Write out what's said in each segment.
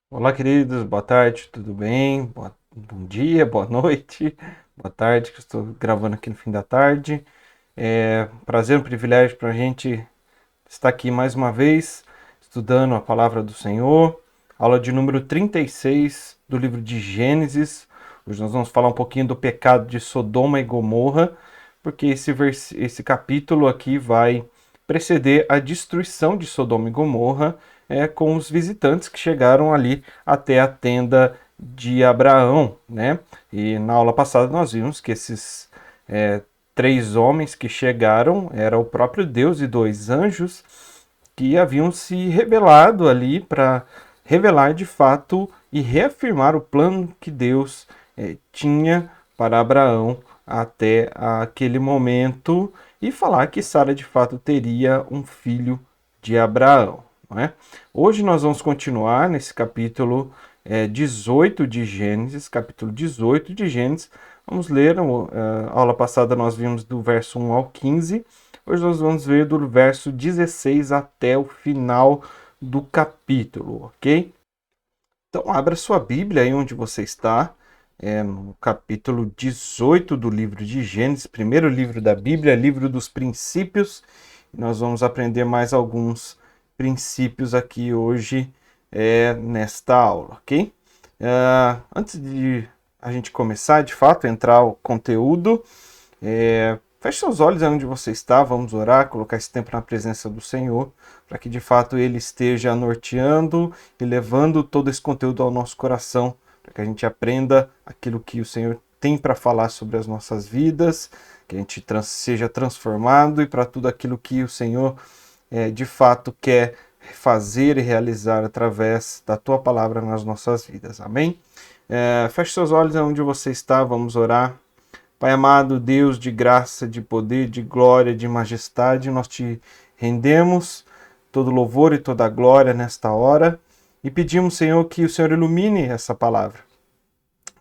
Olá, queridos, boa tarde, tudo bem? Bom dia, boa noite, boa tarde, que eu estou gravando aqui no fim da tarde. É um prazer, um privilégio para a gente estar aqui mais uma vez, estudando a palavra do Senhor. Aula de número 36 do livro de Gênesis. Hoje nós vamos falar um pouquinho do pecado de Sodoma e Gomorra, porque esse capítulo aqui vai preceder a destruição de Sodoma e Gomorra, com os visitantes que chegaram ali até a tenda de Abraão, né? E na aula passada nós vimos que esses três homens que chegaram era o próprio Deus e dois anjos que haviam se rebelado ali para revelar de fato e reafirmar o plano que Deus tinha para Abraão até aquele momento e falar que Sara de fato teria um filho de Abraão. Não é? Hoje nós vamos continuar nesse capítulo 18 de Gênesis, capítulo 18 de Gênesis. Vamos ler, a aula passada nós vimos do verso 1 ao 15, hoje nós vamos ver do verso 16 até o final do capítulo, ok? Então abra sua Bíblia aí onde você está, no capítulo 18 do livro de Gênesis, primeiro livro da Bíblia, livro dos princípios. Nós vamos aprender mais alguns princípios aqui hoje nesta aula, ok? Antes de a gente começar, de fato, entrar o conteúdo, feche seus olhos onde você está, vamos orar, colocar esse tempo na presença do Senhor, para que de fato Ele esteja norteando e levando todo esse conteúdo ao nosso coração, para que a gente aprenda aquilo que o Senhor tem para falar sobre as nossas vidas, que a gente seja transformado e para tudo aquilo que o Senhor de fato quer fazer e realizar através da Tua palavra nas nossas vidas. Amém? Feche seus olhos onde você está, vamos orar. Pai amado, Deus de graça, de poder, de glória, de majestade, nós te rendemos todo louvor e toda glória nesta hora e pedimos, Senhor, que o Senhor ilumine essa palavra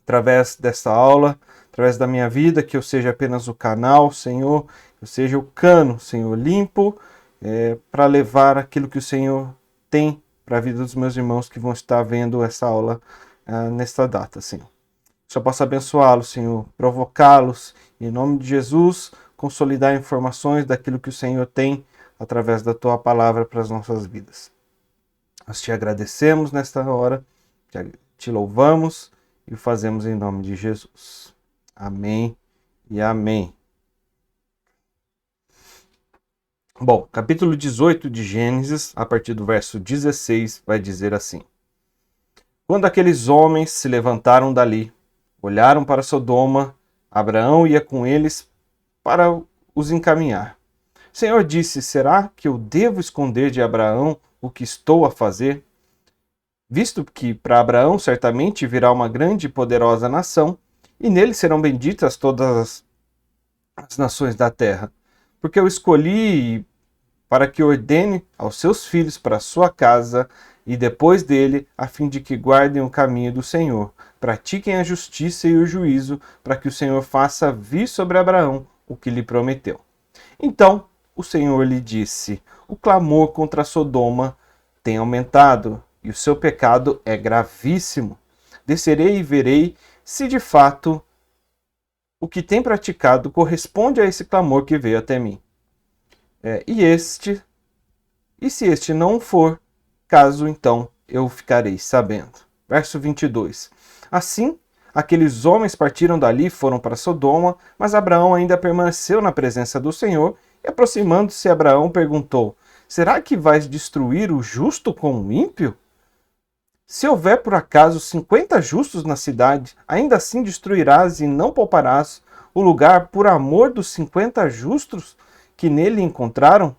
através desta aula, através da minha vida, que eu seja apenas o canal, Senhor, que eu seja o cano, Senhor, limpo, para levar aquilo que o Senhor tem para a vida dos meus irmãos que vão estar vendo essa aula nesta data, Senhor. Só possa abençoá-los, Senhor, provocá-los, em nome de Jesus, consolidar informações daquilo que o Senhor tem através da Tua palavra para as nossas vidas. Nós te agradecemos nesta hora, te louvamos e o fazemos em nome de Jesus. Amém e amém. Bom, capítulo 18 de Gênesis, a partir do verso 16, vai dizer assim: Quando aqueles homens se levantaram dali, olharam para Sodoma, Abraão ia com eles para os encaminhar. O Senhor disse: Será que eu devo esconder de Abraão o que estou a fazer? Visto que para Abraão certamente virá uma grande e poderosa nação, e nele serão benditas todas as nações da terra. Porque eu escolhi para que ordene aos seus filhos para a sua casa e depois dele, a fim de que guardem o caminho do Senhor, pratiquem a justiça e o juízo, para que o Senhor faça vir sobre Abraão o que lhe prometeu. Então o Senhor lhe disse: O clamor contra Sodoma tem aumentado, e o seu pecado é gravíssimo. Descerei e verei se de fato o que tem praticado corresponde a esse clamor que veio até mim. E se este não for, caso então eu ficarei sabendo. Verso 22. Assim, aqueles homens partiram dali e foram para Sodoma, mas Abraão ainda permaneceu na presença do Senhor, e aproximando-se Abraão perguntou: Será que vais destruir o justo com o ímpio? Se houver por acaso 50 justos na cidade, ainda assim destruirás e não pouparás o lugar por amor dos 50 justos que nele encontraram?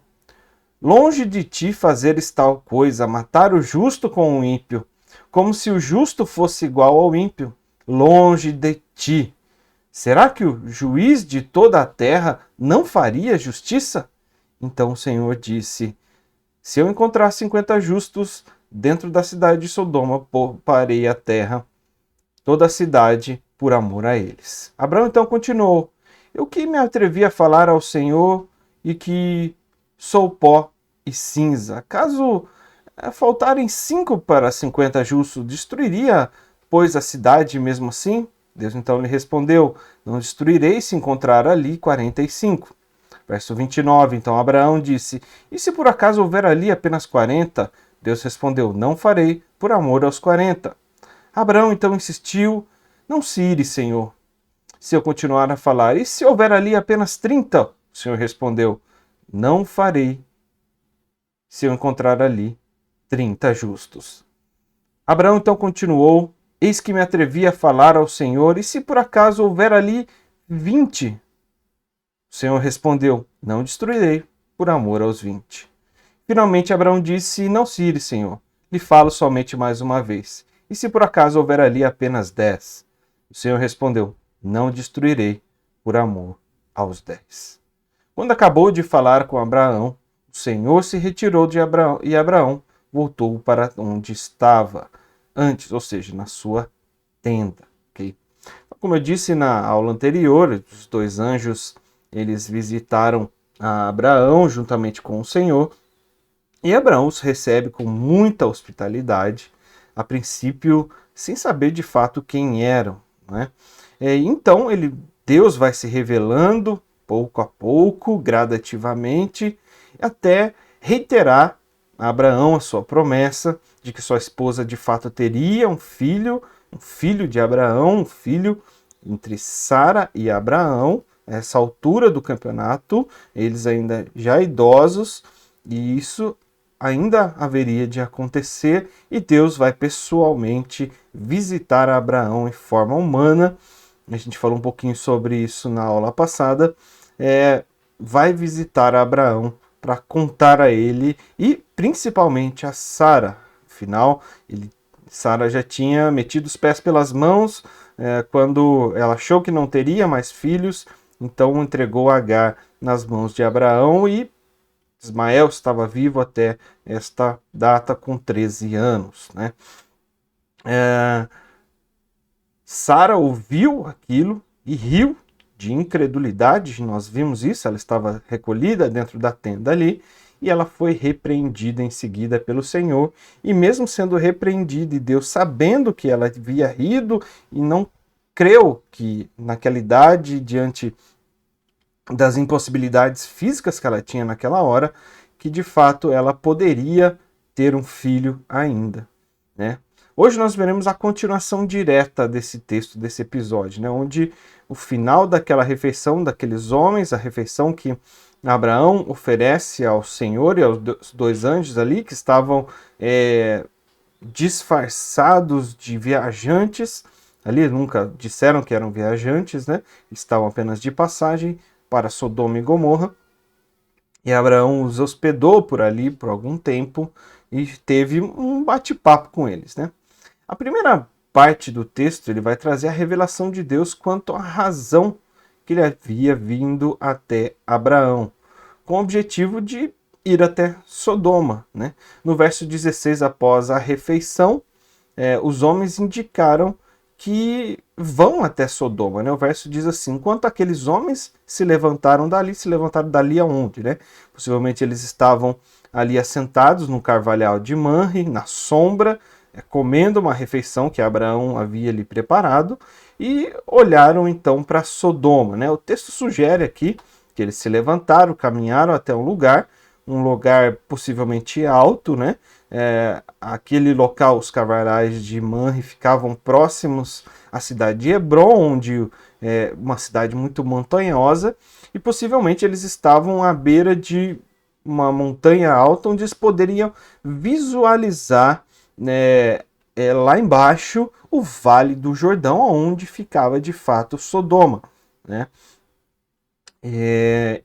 Longe de ti fazeres tal coisa, matar o justo com o ímpio, como se o justo fosse igual ao ímpio. Longe de ti. Será que o juiz de toda a terra não faria justiça? Então o Senhor disse: Se eu encontrar 50 justos dentro da cidade de Sodoma, pouparei a terra, toda a cidade, por amor a eles. Abraão então continuou: Eu que me atrevi a falar ao Senhor e que sou pó e cinza. Caso faltarem 5 para 50 justos, destruiria, pois, a cidade mesmo assim? Deus então lhe respondeu: não destruirei se encontrar ali 45. Verso 29, então Abraão disse: e se por acaso houver ali apenas 40? Deus respondeu: não farei, por amor aos 40. Abraão então insistiu: não se ire, Senhor, se eu continuar a falar. E se houver ali apenas 30? O Senhor respondeu: não farei, se eu encontrar ali 30 justos. Abraão então continuou: eis que me atrevi a falar ao Senhor, e se por acaso houver ali 20? O Senhor respondeu: não destruirei, por amor aos 20. Finalmente Abraão disse: não se ire, Senhor, lhe falo somente mais uma vez. E se por acaso houver ali apenas 10? O Senhor respondeu: não destruirei, por amor aos 10. Quando acabou de falar com Abraão, o Senhor se retirou de Abraão e Abraão voltou para onde estava antes, ou seja, na sua tenda. Okay? Como eu disse na aula anterior, os dois anjos eles visitaram a Abraão juntamente com o Senhor, e Abraão os recebe com muita hospitalidade, a princípio sem saber de fato quem eram. Né? Então Deus vai se revelando pouco a pouco, gradativamente, até reiterar a Abraão a sua promessa de que sua esposa de fato teria um filho de Abraão, um filho entre Sara e Abraão, a essa altura do campeonato, eles ainda já idosos, e isso ainda haveria de acontecer, e Deus vai pessoalmente visitar Abraão em forma humana. A gente falou um pouquinho sobre isso na aula passada. Vai visitar Abraão para contar a ele e principalmente a Sara. Afinal, Sara já tinha metido os pés pelas mãos quando ela achou que não teria mais filhos, então entregou Agar nas mãos de Abraão, e Ismael estava vivo até esta data com 13 anos. Né? Sara ouviu aquilo e riu de incredulidade, nós vimos isso, ela estava recolhida dentro da tenda ali, e ela foi repreendida em seguida pelo Senhor, e mesmo sendo repreendida, e Deus sabendo que ela havia rido e não creu que naquela idade, diante das impossibilidades físicas que ela tinha naquela hora, que de fato ela poderia ter um filho ainda, né? Hoje nós veremos a continuação direta desse texto, desse episódio, né? Onde o final daquela refeição daqueles homens, a refeição que Abraão oferece ao Senhor e aos dois anjos ali, que estavam disfarçados de viajantes, ali nunca disseram que eram viajantes, né? Estavam apenas de passagem para Sodoma e Gomorra, e Abraão os hospedou por ali por algum tempo e teve um bate-papo com eles, né? A primeira parte do texto ele vai trazer a revelação de Deus quanto à razão que ele havia vindo até Abraão, com o objetivo de ir até Sodoma. Né? No verso 16, após a refeição, os homens indicaram que vão até Sodoma. Né? O verso diz assim: enquanto aqueles homens se levantaram dali aonde? Né? Possivelmente eles estavam ali assentados no carvalhal de Manre, na sombra, comendo uma refeição que Abraão havia lhe preparado, e olharam então para Sodoma. Né? O texto sugere aqui que eles se levantaram, caminharam até um lugar possivelmente alto, né? Aquele local, os carvalhais de Manre ficavam próximos à cidade de Hebron, onde uma cidade muito montanhosa, e possivelmente eles estavam à beira de uma montanha alta, onde eles poderiam visualizar lá embaixo o Vale do Jordão, onde ficava de fato Sodoma. Né?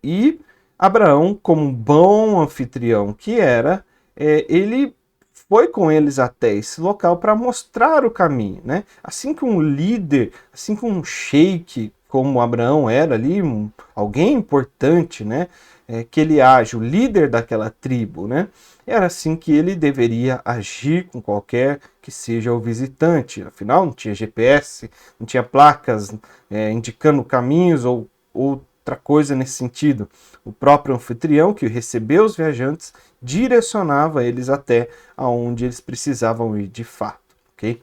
E Abraão, como um bom anfitrião que era, ele foi com eles até esse local para mostrar o caminho. Né? Assim que um líder, assim que um sheik, como Abraão era ali, alguém importante, né? Que ele age, o líder daquela tribo, né? Era assim que ele deveria agir com qualquer que seja o visitante. Afinal, não tinha GPS, não tinha placas indicando caminhos ou outra coisa nesse sentido. O próprio anfitrião que recebeu os viajantes direcionava eles até aonde eles precisavam ir de fato, ok?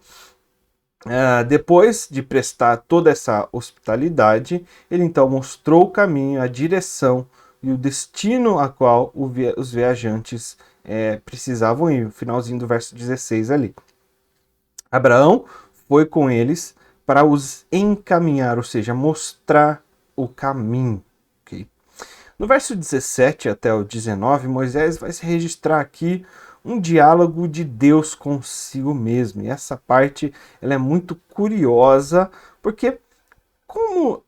Depois de prestar toda essa hospitalidade, ele então mostrou o caminho, a direção e o destino a qual os viajantes precisavam ir, o finalzinho do verso 16 ali. Abraão foi com eles para os encaminhar, ou seja, mostrar o caminho. Okay? No verso 17 até o 19, Moisés vai se registrar aqui um diálogo de Deus consigo mesmo. E essa parte ela é muito curiosa, porque como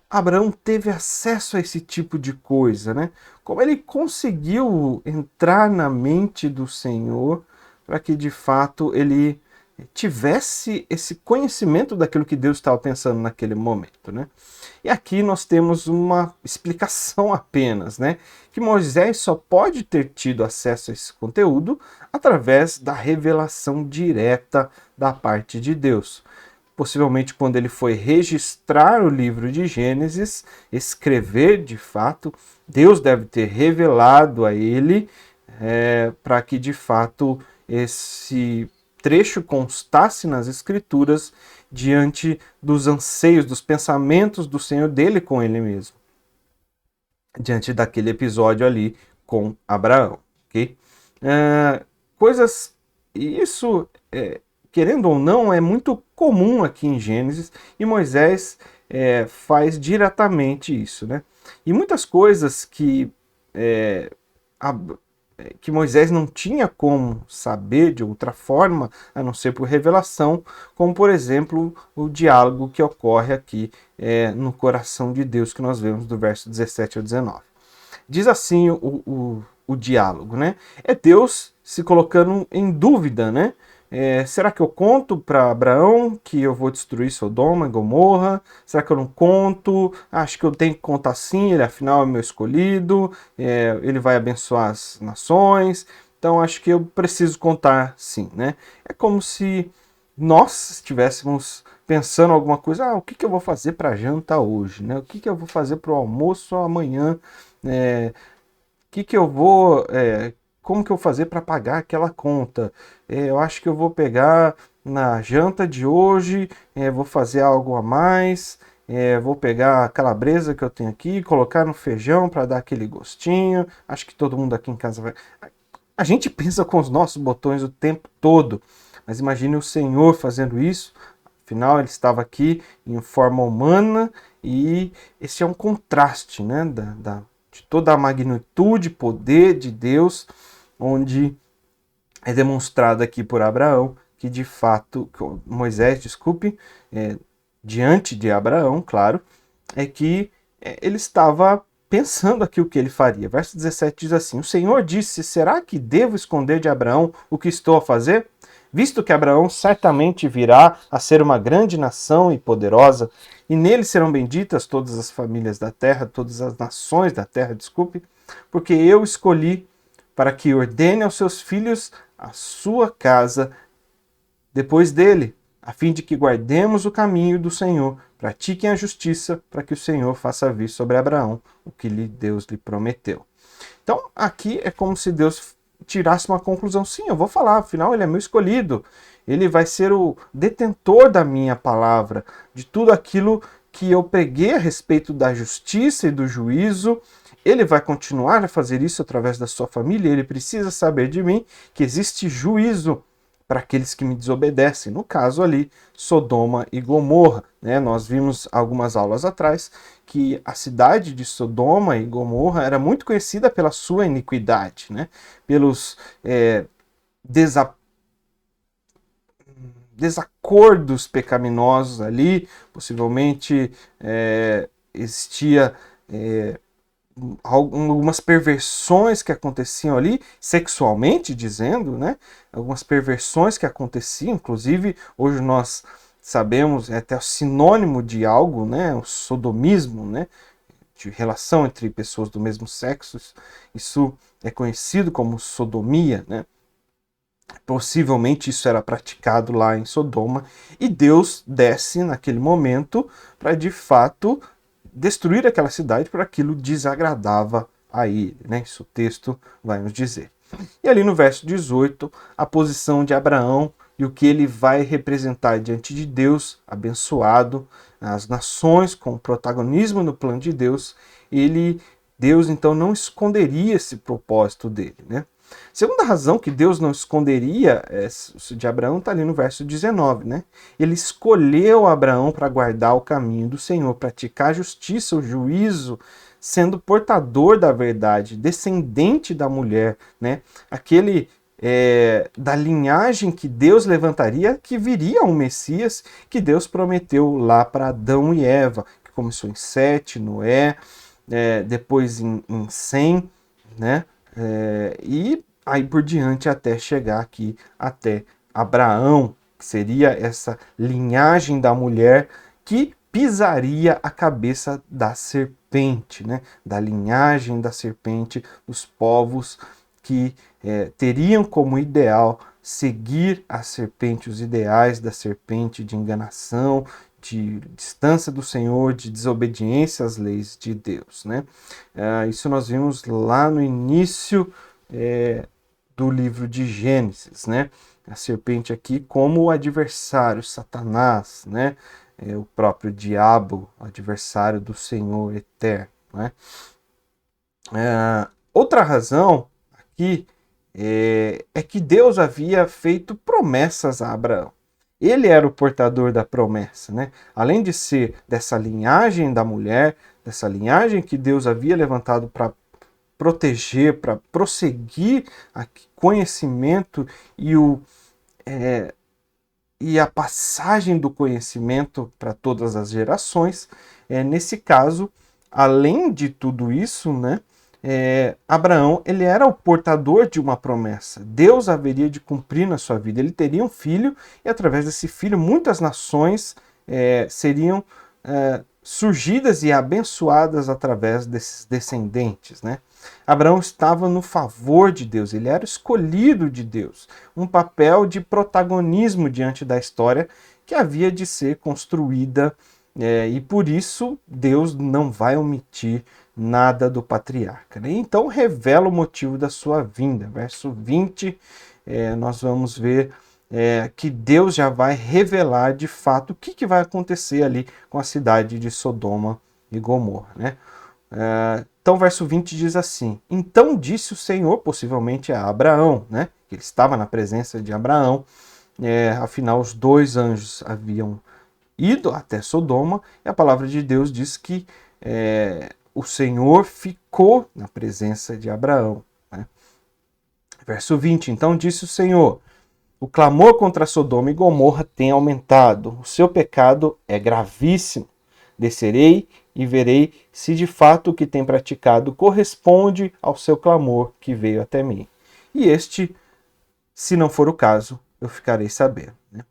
Abraão teve acesso a esse tipo de coisa, né? Como ele conseguiu entrar na mente do Senhor para que de fato ele tivesse esse conhecimento daquilo que Deus estava pensando naquele momento, né? E aqui nós temos uma explicação apenas, né? Que Moisés só pode ter tido acesso a esse conteúdo através da revelação direta da parte de Deus. Possivelmente quando ele foi registrar o livro de Gênesis, escrever de fato, Deus deve ter revelado a ele para que de fato esse trecho constasse nas Escrituras diante dos anseios, dos pensamentos do Senhor dele com ele mesmo. Diante daquele episódio ali com Abraão. Okay? Coisas. Isso, querendo ou não, é muito comum aqui em Gênesis e Moisés faz diretamente isso. Né? E muitas coisas que Moisés não tinha como saber de outra forma, a não ser por revelação, como, por exemplo, o diálogo que ocorre aqui no coração de Deus, que nós vemos do verso 17 ao 19. Diz assim o diálogo, né? É Deus se colocando em dúvida, né? Será que eu conto para Abraão que eu vou destruir Sodoma e Gomorra? Será que eu não conto? Acho que eu tenho que contar sim, ele afinal é meu escolhido, ele vai abençoar as nações, então acho que eu preciso contar sim, né? É como se nós estivéssemos pensando alguma coisa, o que eu vou fazer para janta hoje, né? O que eu vou fazer para o almoço amanhã? Como que eu vou fazer para pagar aquela conta? Eu acho que eu vou pegar na janta de hoje, vou fazer algo a mais, vou pegar a calabresa que eu tenho aqui, colocar no feijão para dar aquele gostinho. Acho que todo mundo aqui em casa vai. A gente pensa com os nossos botões o tempo todo, mas imagine o Senhor fazendo isso. Afinal, ele estava aqui em forma humana e esse é um contraste, né, de toda a magnitude e poder de Deus, onde é demonstrado aqui por Abraão que de fato, Moisés, diante de Abraão, claro, é que ele estava pensando aqui o que ele faria. Verso 17 diz assim: o Senhor disse, será que devo esconder de Abraão o que estou a fazer? Visto que Abraão certamente virá a ser uma grande nação e poderosa, e nele serão benditas todas as famílias da terra, todas as nações da terra, porque eu escolhi para que ordene aos seus filhos a sua casa depois dele, a fim de que guardemos o caminho do Senhor, pratiquem a justiça, para que o Senhor faça vir sobre Abraão o que Deus lhe prometeu. Então, aqui é como se Deus tirasse uma conclusão. Sim, eu vou falar, afinal ele é meu escolhido. Ele vai ser o detentor da minha palavra, de tudo aquilo que eu preguei a respeito da justiça e do juízo. Ele vai continuar a fazer isso através da sua família. Ele precisa saber de mim que existe juízo para aqueles que me desobedecem. No caso ali, Sodoma e Gomorra. Né? Nós vimos algumas aulas atrás que a cidade de Sodoma e Gomorra era muito conhecida pela sua iniquidade, né? Pelos desacordos pecaminosos ali, possivelmente existia algumas perversões que aconteciam ali, sexualmente dizendo, né? Algumas perversões que aconteciam, inclusive hoje nós sabemos, é até sinônimo de algo, né? O sodomismo, né? De relação entre pessoas do mesmo sexo, isso é conhecido como sodomia, né? Possivelmente isso era praticado lá em Sodoma, e Deus desce naquele momento para de fato destruir aquela cidade porque aquilo desagradava a ele, né? Isso o texto vai nos dizer. E ali no verso 18, a posição de Abraão e o que ele vai representar diante de Deus, abençoado, as nações com o protagonismo no plano de Deus, Deus então não esconderia esse propósito dele, né? Segunda razão que Deus não esconderia de Abraão está ali no verso 19, né? Ele escolheu Abraão para guardar o caminho do Senhor, praticar a justiça, o juízo, sendo portador da verdade, descendente da mulher, né? Aquele da linhagem que Deus levantaria, que viria um Messias que Deus prometeu lá para Adão e Eva, que começou em Sete, Noé, depois em Sem, né? E aí por diante até chegar aqui até Abraão, que seria essa linhagem da mulher que pisaria a cabeça da serpente, né? Da linhagem da serpente, dos povos que teriam como ideal seguir a serpente, os ideais da serpente de enganação, de distância do Senhor, de desobediência às leis de Deus, né? Isso nós vimos lá no início do livro de Gênesis, né? A serpente aqui como o adversário, Satanás, né? O próprio diabo, adversário do Senhor eterno, né? Outra razão aqui é que Deus havia feito promessas a Abraão. Ele era o portador da promessa, né? Além de ser dessa linhagem da mulher, dessa linhagem que Deus havia levantado para proteger, para prosseguir o conhecimento e a passagem do conhecimento para todas as gerações. Nesse caso, além de tudo isso, né? Abraão, ele era o portador de uma promessa. Deus haveria de cumprir na sua vida. Ele teria um filho e através desse filho muitas nações seriam surgidas e abençoadas através desses descendentes, né? Abraão estava no favor de Deus, ele era escolhido de Deus, um papel de protagonismo diante da história que havia de ser construída e por isso Deus não vai omitir nada do patriarca, né? Então revela o motivo da sua vinda. Verso 20, nós vamos ver que Deus já vai revelar de fato o que vai acontecer ali com a cidade de Sodoma e Gomorra, né? Então, verso 20 diz assim: então disse o Senhor, possivelmente a Abraão, né? Ele estava na presença de Abraão, afinal, os dois anjos haviam ido até Sodoma, e a palavra de Deus diz que o Senhor ficou na presença de Abraão, né? Verso 20: então disse o Senhor: o clamor contra Sodoma e Gomorra tem aumentado, o seu pecado é gravíssimo. Descerei e verei se de fato o que tem praticado corresponde ao seu clamor que veio até mim. E se não for o caso, eu ficarei sabendo, né?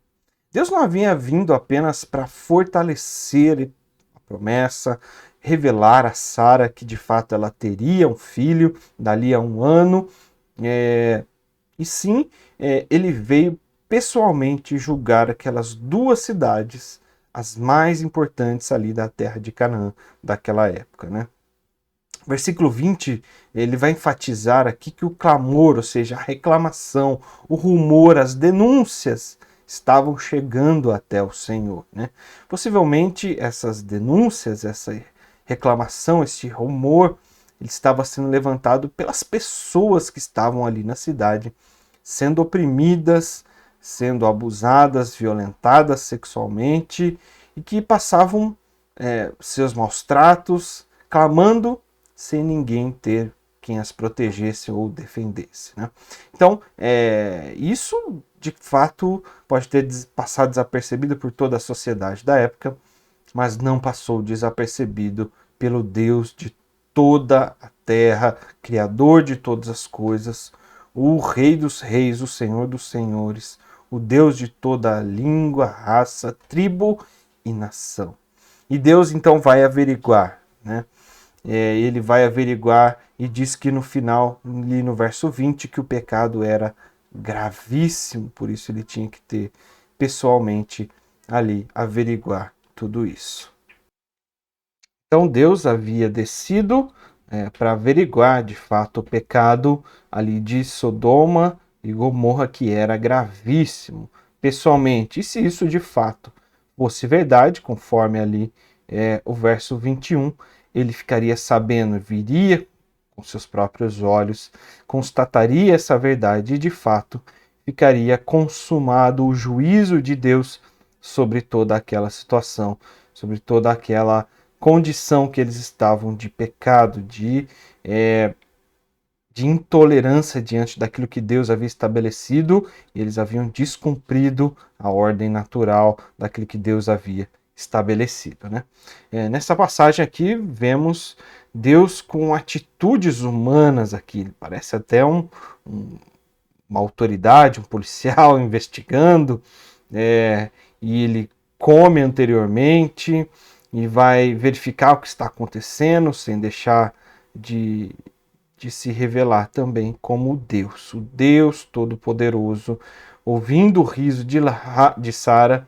Deus não havia vindo apenas para fortalecer a promessa, revelar a Sara que de fato ela teria um filho dali a um ano, e sim, ele veio pessoalmente julgar aquelas duas cidades, as mais importantes ali da terra de Canaã daquela época, né? Versículo 20, ele vai enfatizar aqui que o clamor, ou seja, a reclamação, o rumor, as denúncias estavam chegando até o Senhor, né? Possivelmente essas denúncias, essa reclamação, esse rumor, ele estava sendo levantado pelas pessoas que estavam ali na cidade, sendo oprimidas, sendo abusadas, violentadas sexualmente e que passavam seus maus tratos, clamando sem ninguém ter quem as protegesse ou defendesse, né? Então, isso de fato pode ter passado desapercebido por toda a sociedade da época, mas não passou desapercebido pelo Deus de toda a terra, Criador de todas as coisas, o Rei dos Reis, o Senhor dos Senhores, o Deus de toda a língua, raça, tribo e nação. E Deus então vai averiguar, né? Ele vai averiguar e diz que no final, ali no verso 20, que o pecado era gravíssimo, por isso ele tinha que ter pessoalmente ali averiguar tudo isso. Então Deus havia descido para averiguar de fato o pecado ali de Sodoma e Gomorra, que era gravíssimo, pessoalmente. E se isso de fato fosse verdade, conforme ali o verso 21, ele ficaria sabendo, viria com seus próprios olhos, constataria essa verdade e de fato ficaria consumado o juízo de Deus sobre toda aquela situação, sobre toda aquela condição que eles estavam de pecado, de intolerância diante daquilo que Deus havia estabelecido, e eles haviam descumprido a ordem natural daquilo que Deus havia estabelecido. Né? Nessa passagem aqui, vemos Deus com atitudes humanas aqui, parece até uma autoridade, um policial investigando, e ele come anteriormente e vai verificar o que está acontecendo sem deixar de se revelar também como o Deus Todo-Poderoso, ouvindo o riso de Sara,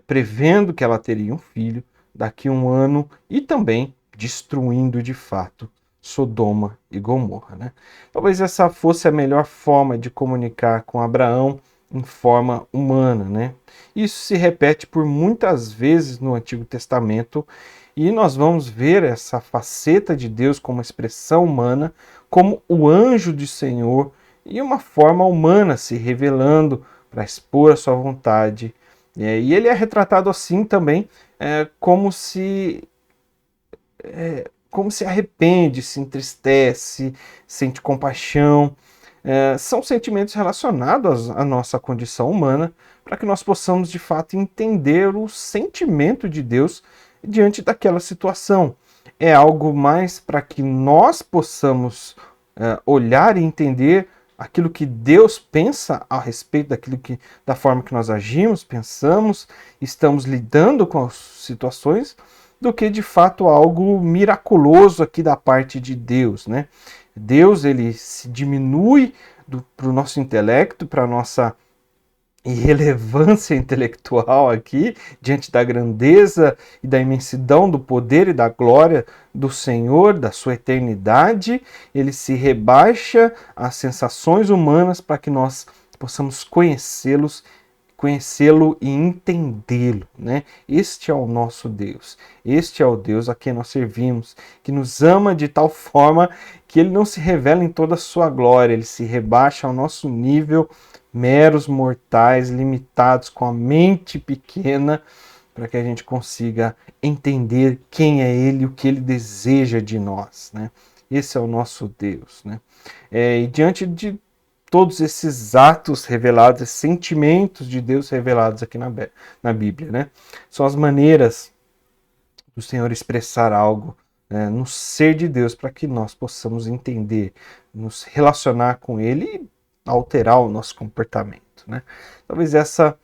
prevendo que ela teria um filho daqui a um ano e também destruindo de fato Sodoma e Gomorra. Né? Talvez essa fosse a melhor forma de comunicar com Abraão em forma humana. Né? Isso se repete por muitas vezes no Antigo Testamento e nós vamos ver essa faceta de Deus como expressão humana, como o anjo do Senhor e uma forma humana se revelando para expor a sua vontade. E ele é retratado assim também, como se arrepende, se entristece, sente compaixão. São sentimentos relacionados à nossa condição humana, para que nós possamos de fato entender o sentimento de Deus diante daquela situação. É algo mais para que nós possamos olhar e entender aquilo que Deus pensa a respeito da forma que nós agimos, pensamos, estamos lidando com as situações, do que de fato algo miraculoso aqui da parte de Deus, né? Deus, ele se diminui para o nosso intelecto, para a nossa irrelevância intelectual aqui, diante da grandeza e da imensidão do poder e da glória do Senhor, da sua eternidade. Ele se rebaixa às sensações humanas para que nós possamos conhecê-lo e entendê-lo, né? Este é o nosso Deus, este é o Deus a quem nós servimos, que nos ama de tal forma que ele não se revela em toda a sua glória, ele se rebaixa ao nosso nível, meros mortais, limitados, com a mente pequena, para que a gente consiga entender quem é ele, o que ele deseja de nós, né? Esse é o nosso Deus, né? E diante de todos esses atos revelados, esses sentimentos de Deus revelados aqui na Bíblia, né? São as maneiras do Senhor expressar algo no ser de Deus para que nós possamos entender, nos relacionar com Ele e alterar o nosso comportamento, né? Talvez essa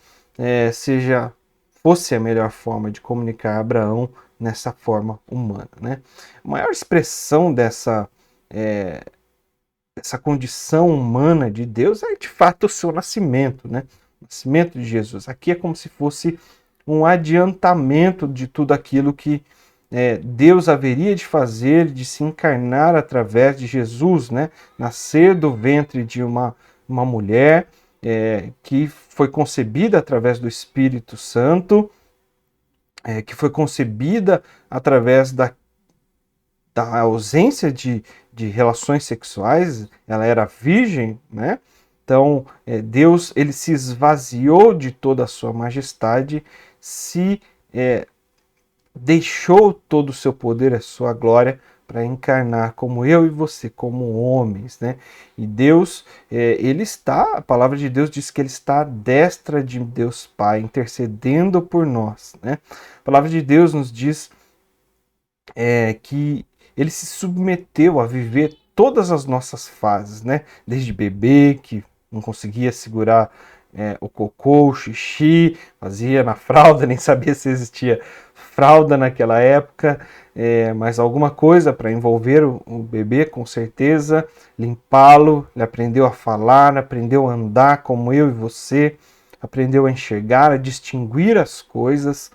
fosse a melhor forma de comunicar a Abraão nessa forma humana, né? A maior expressão dessa condição humana de Deus é de fato o seu nascimento, né? O nascimento de Jesus. Aqui é como se fosse um adiantamento de tudo aquilo que Deus haveria de fazer, de se encarnar através de Jesus, né? Nascer do ventre de uma mulher que foi concebida através do Espírito Santo, que foi concebida através da ausência de relações sexuais, ela era virgem, né? Então, Deus, ele se esvaziou de toda a sua majestade, se deixou todo o seu poder, a sua glória, para encarnar como eu e você, como homens, né? E Deus, ele está, a palavra de Deus diz que ele está à destra de Deus Pai, intercedendo por nós, né? A palavra de Deus nos diz que ele se submeteu a viver todas as nossas fases, né? Desde bebê, que não conseguia segurar o cocô, o xixi, fazia na fralda, nem sabia se existia fralda naquela época, mas alguma coisa para envolver o bebê, com certeza, limpá-lo, ele aprendeu a falar, aprendeu a andar como eu e você, aprendeu a enxergar, a distinguir as coisas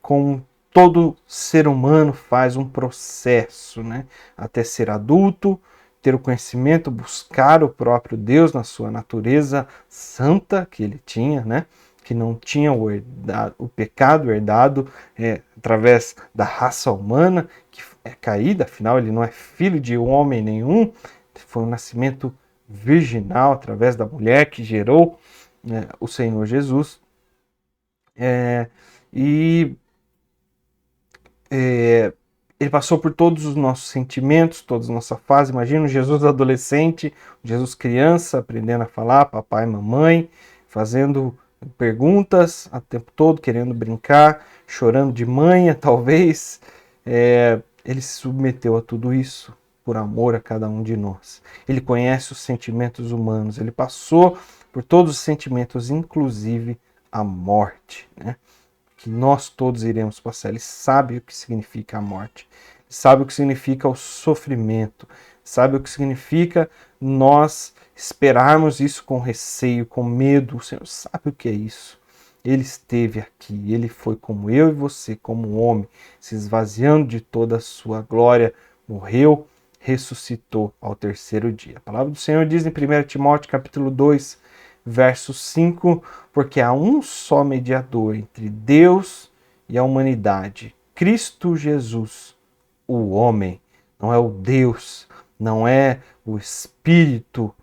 com todo ser humano faz um processo, né? Até ser adulto, ter o conhecimento, buscar o próprio Deus na sua natureza santa que ele tinha, né? Que não tinha o pecado herdado através da raça humana, que é caída, afinal ele não é filho de homem nenhum, foi um nascimento virginal através da mulher que gerou, né, o Senhor Jesus. E ele passou por todos os nossos sentimentos, toda a nossa fase. Imagina o Jesus adolescente, Jesus criança, aprendendo a falar, papai, mamãe, fazendo perguntas o tempo todo, querendo brincar, chorando de manha, talvez. Ele se submeteu a tudo isso por amor a cada um de nós. Ele conhece os sentimentos humanos, ele passou por todos os sentimentos, inclusive a morte, né? Que nós todos iremos passar. Ele sabe o que significa a morte, sabe o que significa o sofrimento, sabe o que significa nós esperarmos isso com receio, com medo. O Senhor sabe o que é isso. Ele esteve aqui, ele foi como eu e você, como homem, se esvaziando de toda a sua glória, morreu, ressuscitou ao terceiro dia. A palavra do Senhor diz em 1 Timóteo capítulo 2, verso 5, porque há um só mediador entre Deus e a humanidade, Cristo Jesus, o homem. Não é o Deus, não é o Espírito,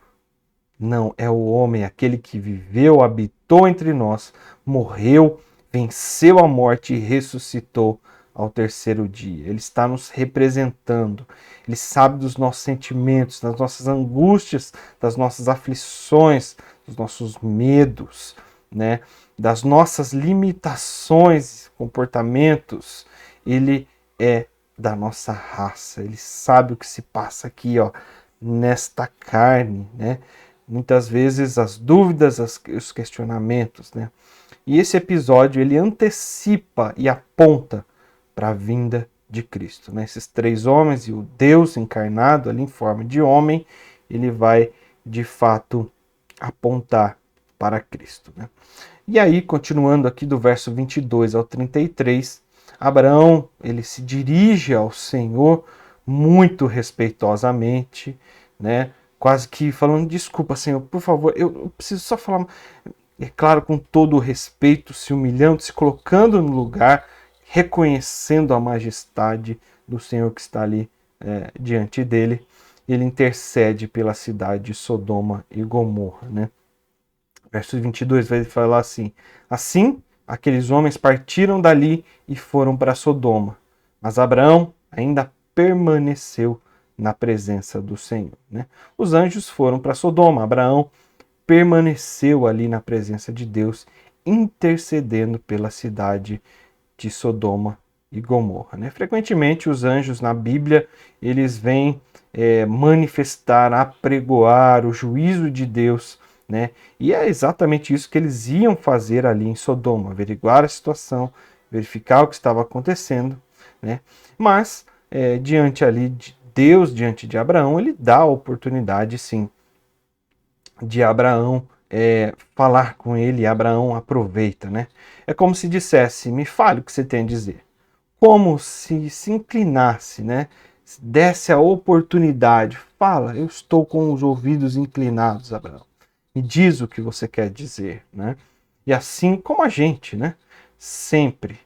não, é o homem, aquele que viveu, habitou entre nós, morreu, venceu a morte e ressuscitou ao terceiro dia. Ele está nos representando. Ele sabe dos nossos sentimentos, das nossas angústias, das nossas aflições, dos nossos medos, né? Das nossas limitações, comportamentos. Ele é da nossa raça. Ele sabe o que se passa aqui, ó, nesta carne, né? Muitas vezes as dúvidas, os questionamentos, né? E esse episódio ele antecipa e aponta para a vinda de Cristo, né? Esses três homens e o Deus encarnado ali em forma de homem, ele vai de fato apontar para Cristo, né? E aí, continuando aqui do verso 22 ao 33, Abraão, ele se dirige ao Senhor muito respeitosamente, né? Quase que falando, desculpa, Senhor, por favor, eu preciso só falar, é claro, com todo o respeito, se humilhando, se colocando no lugar, reconhecendo a majestade do Senhor que está ali diante dele. Ele intercede pela cidade de Sodoma e Gomorra, né? Verso 22 vai falar assim: assim, aqueles homens partiram dali e foram para Sodoma, mas Abraão ainda permaneceu na presença do Senhor, né? Os anjos foram para Sodoma, Abraão permaneceu ali na presença de Deus, intercedendo pela cidade de Sodoma e Gomorra, né? Frequentemente os anjos na Bíblia, eles vêm manifestar, apregoar o juízo de Deus, né? E é exatamente isso que eles iam fazer ali em Sodoma, averiguar a situação, verificar o que estava acontecendo, né? Mas diante ali de Deus, diante de Abraão, ele dá a oportunidade, sim, de Abraão falar com ele, e Abraão aproveita, né? É como se dissesse: me fale o que você tem a dizer. Como se inclinasse, né? Se desse a oportunidade. Fala, eu estou com os ouvidos inclinados, Abraão. Me diz o que você quer dizer, né? E assim como a gente, né? Sempre,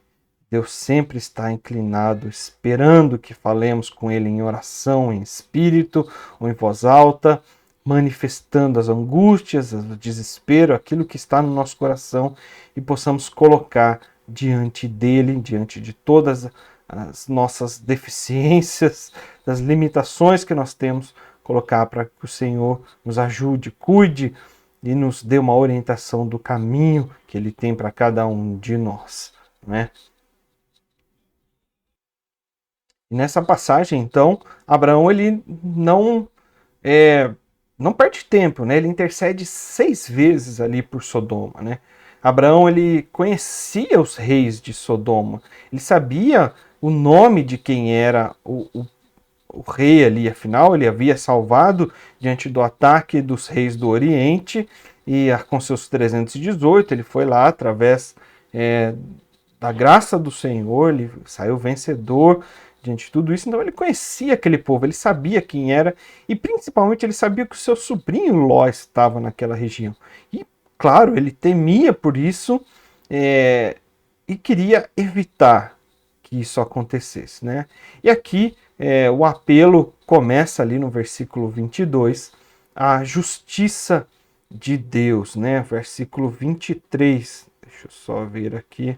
Deus sempre está inclinado, esperando que falemos com Ele em oração, em espírito ou em voz alta, manifestando as angústias, o desespero, aquilo que está no nosso coração e possamos colocar diante dele, diante de todas as nossas deficiências, das limitações que nós temos, colocar para que o Senhor nos ajude, cuide e nos dê uma orientação do caminho que ele tem para cada um de nós, né? E nessa passagem, então, Abraão ele não perde tempo, né? Ele intercede 6 vezes ali por Sodoma, né? Abraão ele conhecia os reis de Sodoma, ele sabia o nome de quem era o rei ali, afinal ele havia salvado diante do ataque dos reis do Oriente e com seus 318 ele foi lá através da graça do Senhor, ele saiu vencedor diante de tudo isso. Então ele conhecia aquele povo, ele sabia quem era e principalmente ele sabia que o seu sobrinho Ló estava naquela região. E claro, ele temia por isso e queria evitar que isso acontecesse, né? E aqui o apelo começa ali no versículo 22, a justiça de Deus, né? Versículo 23. Deixa eu só ver aqui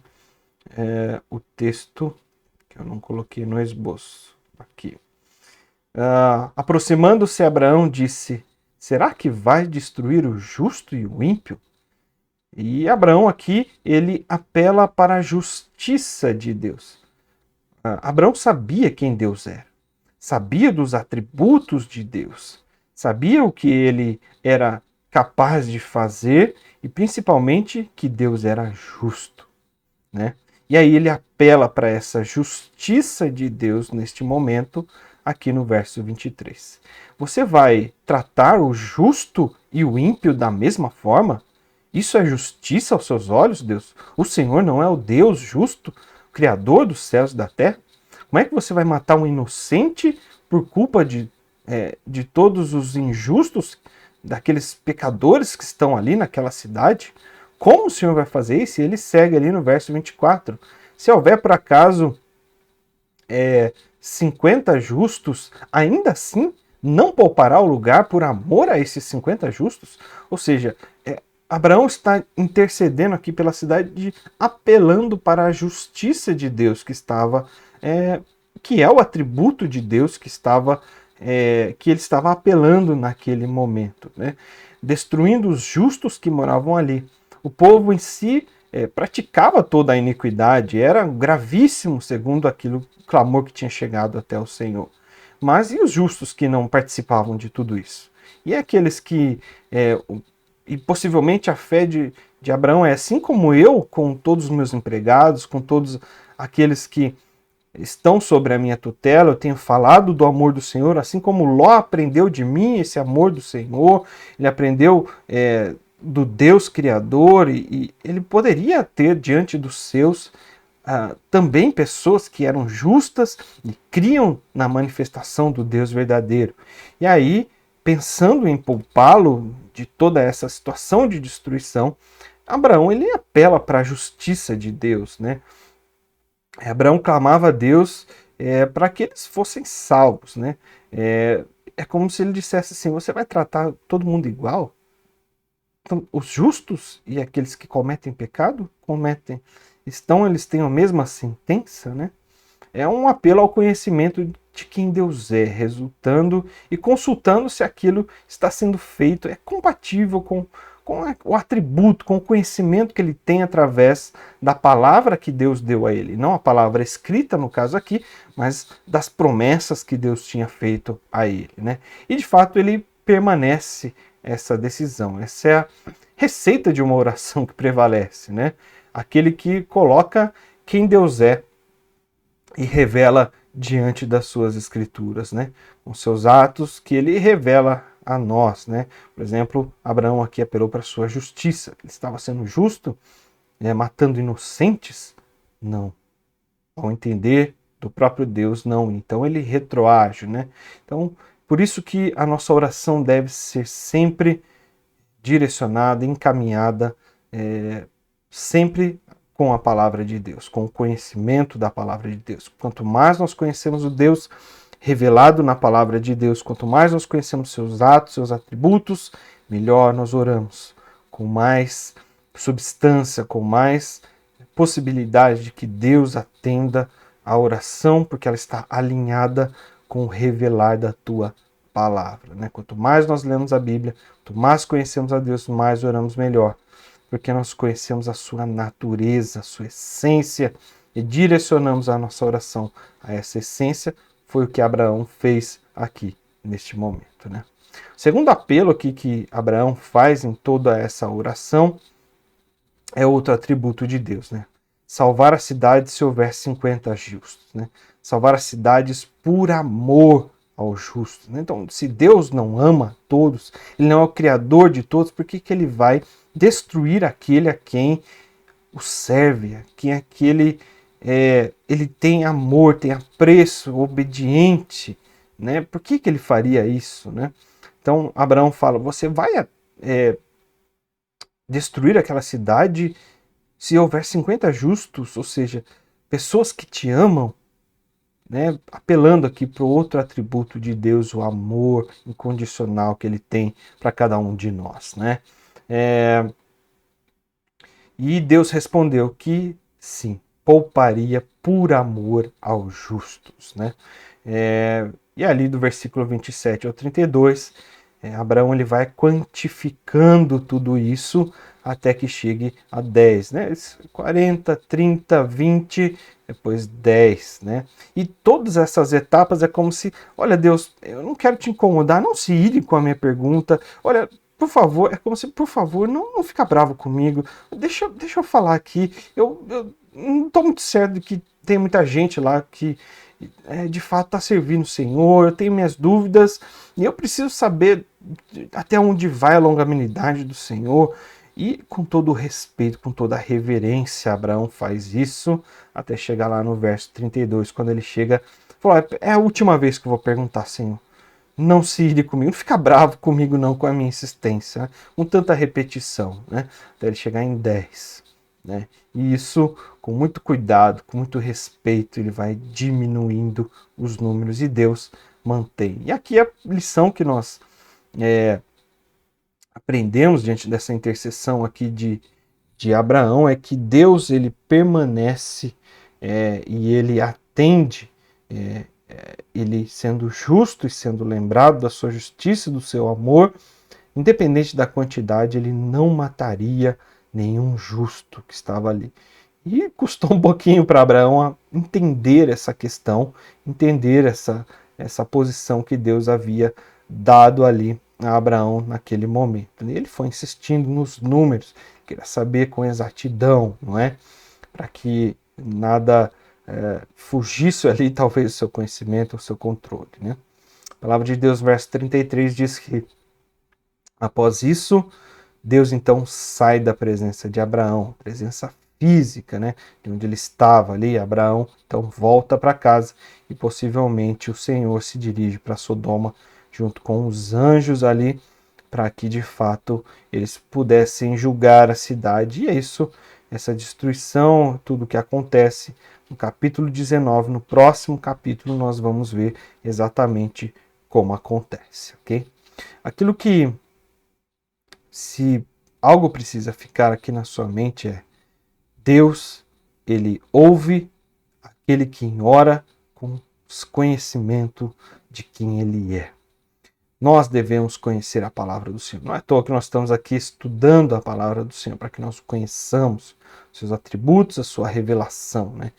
o texto que eu não coloquei no esboço. Aqui. Aproximando-se Abraão, disse: será que vai destruir o justo e o ímpio? E Abraão aqui, ele apela para a justiça de Deus. Abraão sabia quem Deus era, sabia dos atributos de Deus, sabia o que ele era capaz de fazer e principalmente que Deus era justo, né? E aí ele apela para essa justiça de Deus neste momento, aqui no verso 23. Você vai tratar o justo e o ímpio da mesma forma? Isso é justiça aos seus olhos, Deus? O Senhor não é o Deus justo, Criador dos céus e da terra? Como é que você vai matar um inocente por culpa de todos os injustos, daqueles pecadores que estão ali naquela cidade? Como o Senhor vai fazer isso? E ele segue ali no verso 24. Se houver por acaso 50 justos, ainda assim não poupará o lugar por amor a esses 50 justos? Ou seja, Abraão está intercedendo aqui pela cidade, apelando para a justiça de Deus que estava, que é o atributo de Deus que ele estava apelando naquele momento, né? Destruindo os justos que moravam ali. O povo em si praticava toda a iniquidade, era gravíssimo segundo aquilo, o clamor que tinha chegado até o Senhor. Mas e os justos que não participavam de tudo isso? E aqueles que e possivelmente a fé de Abraão é assim como eu, com todos os meus empregados, com todos aqueles que estão sobre a minha tutela, eu tenho falado do amor do Senhor, assim como Ló aprendeu de mim esse amor do Senhor, ele aprendeu do Deus Criador, e ele poderia ter diante dos seus também pessoas que eram justas e criam na manifestação do Deus verdadeiro. E aí, pensando em poupá-lo de toda essa situação de destruição, Abraão ele apela para a justiça de Deus, né? Abraão clamava a Deus para que eles fossem salvos, né? É como se ele dissesse assim: você vai tratar todo mundo igual? Então, os justos e aqueles que cometem pecado eles têm a mesma sentença, né? É um apelo ao conhecimento de quem Deus é, resultando e consultando se aquilo está sendo feito, é compatível com o atributo, com o conhecimento que ele tem através da palavra que Deus deu a ele. Não a palavra escrita, no caso aqui, mas das promessas que Deus tinha feito a ele, né? E de fato ele permanece essa decisão. Essa é a receita de uma oração que prevalece, né? Aquele que coloca quem Deus é e revela diante das suas escrituras, né? Com seus atos que ele revela a nós, né? Por exemplo, Abraão aqui apelou para a sua justiça. Ele estava sendo justo, matando inocentes? Não. Ao entender do próprio Deus, não. Então ele retroage, né? Então, por isso que a nossa oração deve ser sempre direcionada, encaminhada, sempre com a palavra de Deus, com o conhecimento da palavra de Deus. Quanto mais nós conhecemos o Deus revelado na palavra de Deus, quanto mais nós conhecemos seus atos, seus atributos, melhor nós oramos, com mais substância, com mais possibilidade de que Deus atenda a oração, porque ela está alinhada com o revelar da tua palavra, né? Quanto mais nós lemos a Bíblia, quanto mais conhecemos a Deus, mais oramos melhor, porque nós conhecemos a sua natureza, a sua essência, e direcionamos a nossa oração a essa essência. Foi o que Abraão fez aqui, neste momento, né? O segundo apelo aqui que Abraão faz em toda essa oração é outro atributo de Deus, né? Salvar a cidade se houver 50 justos, né? Salvar as cidades por amor aos justos, né? Então, se Deus não ama todos, Ele não é o Criador de todos, por que ele vai destruir aquele a quem o serve, que ele tem amor, tem apreço, obediente, né? Por que ele faria isso, né? Então Abraão fala: você vai destruir aquela cidade se houver 50 justos, ou seja, pessoas que te amam, né? Apelando aqui para o outro atributo de Deus, o amor incondicional que ele tem para cada um de nós, né? E Deus respondeu que sim, pouparia por amor aos justos, né? E ali do versículo 27 ao 32, Abraão ele vai quantificando tudo isso até que chegue a 10, né? 40, 30, 20, depois 10, né? E todas essas etapas é como se, olha Deus, eu não quero te incomodar, não se ire com a minha pergunta, olha, por favor, é como se, por favor, não fica bravo comigo, deixa eu falar aqui, eu não estou muito certo de que tem muita gente lá que de fato está servindo o Senhor, eu tenho minhas dúvidas e eu preciso saber até onde vai a longanimidade do Senhor. E com todo o respeito, com toda a reverência, Abraão faz isso até chegar lá no verso 32, quando ele chega, fala: é a última vez que eu vou perguntar, Senhor, não se ire comigo, não fica bravo comigo não com a minha insistência, né? Com tanta repetição, né? Até ele chegar em 10, né? E isso, com muito cuidado, com muito respeito, ele vai diminuindo os números e Deus mantém. E aqui a lição que nós aprendemos diante dessa intercessão aqui de Abraão é que Deus ele permanece e ele atende, ele sendo justo e sendo lembrado da sua justiça e do seu amor, independente da quantidade, ele não mataria nenhum justo que estava ali. E custou um pouquinho para Abraão entender essa questão, entender essa posição que Deus havia dado ali a Abraão naquele momento. E ele foi insistindo nos números, queria saber com exatidão, não é? Para que nada fugisse ali, talvez, o seu conhecimento, o seu controle, né? A palavra de Deus, verso 33, diz que após isso, Deus então sai da presença de Abraão, presença física, né, de onde ele estava ali. Abraão então volta para casa e possivelmente o Senhor se dirige para Sodoma junto com os anjos ali, para que de fato eles pudessem julgar a cidade. E é isso, essa destruição, tudo que acontece no capítulo 19. No próximo capítulo nós vamos ver exatamente como acontece, ok? Aquilo que, se algo precisa ficar aqui na sua mente, é: Deus, ele ouve aquele que ora com conhecimento de quem ele é. Nós devemos conhecer a palavra do Senhor. Não é à toa que nós estamos aqui estudando a palavra do Senhor, para que nós conheçamos seus atributos, a sua revelação, né?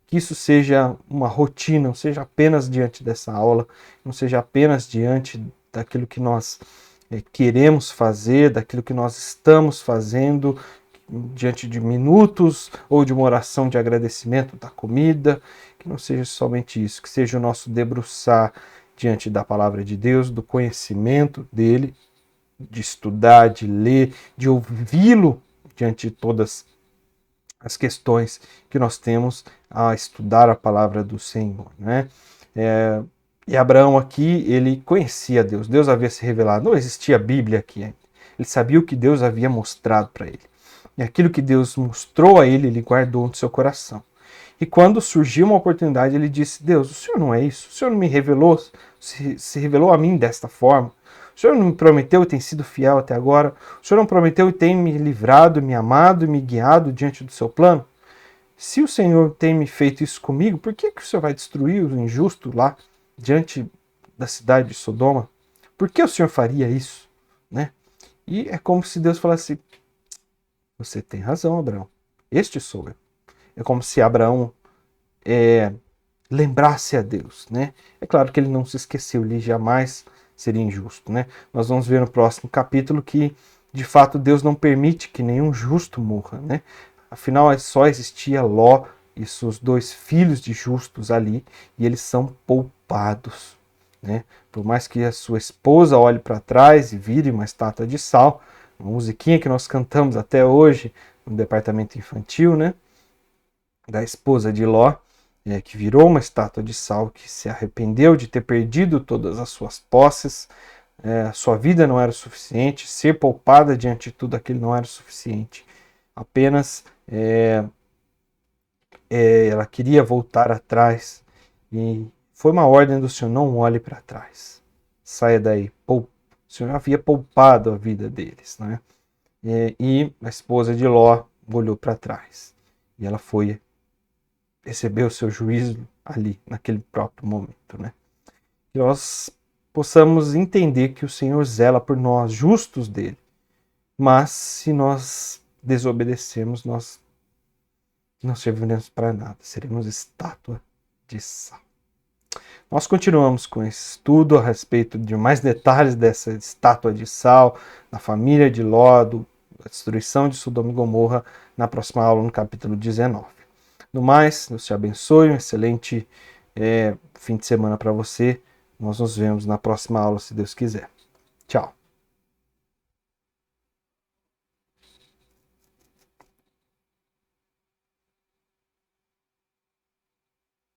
Que isso seja uma rotina, não seja apenas diante dessa aula, não seja apenas diante daquilo que nós queremos fazer, daquilo que nós estamos fazendo, diante de minutos ou de uma oração de agradecimento da comida, que não seja somente isso, que seja o nosso debruçar diante da palavra de Deus, do conhecimento dele, de estudar, de ler, de ouvi-lo diante de todas as questões que nós temos a estudar a palavra do Senhor, né? E Abraão aqui, ele conhecia Deus, Deus havia se revelado, não existia a Bíblia aqui ainda. Ele sabia o que Deus havia mostrado para ele. E aquilo que Deus mostrou a ele, ele guardou no seu coração. E quando surgiu uma oportunidade, ele disse: Deus, o Senhor não é isso? O Senhor não me revelou, se revelou a mim desta forma? O Senhor não me prometeu e tem sido fiel até agora? O Senhor não prometeu e tem me livrado, me amado e me guiado diante do seu plano? Se o Senhor tem me feito isso comigo, por que o Senhor vai destruir o injusto lá diante da cidade de Sodoma? Por que o Senhor faria isso? Né? E é como se Deus falasse: você tem razão, Abraão. Este sou eu. É como se Abraão lembrasse a Deus, né? É claro que ele não se esqueceu, ele jamais seria injusto, né? Nós vamos ver no próximo capítulo que, de fato, Deus não permite que nenhum justo morra, né? Afinal, só existia Ló e seus 2 filhos de justos ali, e eles são poupados, né? Por mais que a sua esposa olhe para trás e vire uma estátua de sal, uma musiquinha que nós cantamos até hoje, no departamento infantil, né, da esposa de Ló, que virou uma estátua de sal, que se arrependeu de ter perdido todas as suas posses. Sua vida não era o suficiente, ser poupada diante de tudo aquilo não era o suficiente. Apenas ela queria voltar atrás, e foi uma ordem do Senhor: não olhe para trás, saia daí. O Senhor havia poupado a vida deles, né? E a esposa de Ló olhou para trás, e ela foi receber o seu juízo ali, naquele próprio momento, né? Que nós possamos entender que o Senhor zela por nós, justos dele, mas se nós desobedecermos, nós não serviremos para nada, seremos estátua de sal. Nós continuamos com esse estudo a respeito de mais detalhes dessa estátua de sal, da família de Ló, da destruição de Sodoma e Gomorra, na próxima aula, no capítulo 19. No mais, Deus te abençoe, um excelente fim de semana para você. Nós nos vemos na próxima aula, se Deus quiser. Tchau.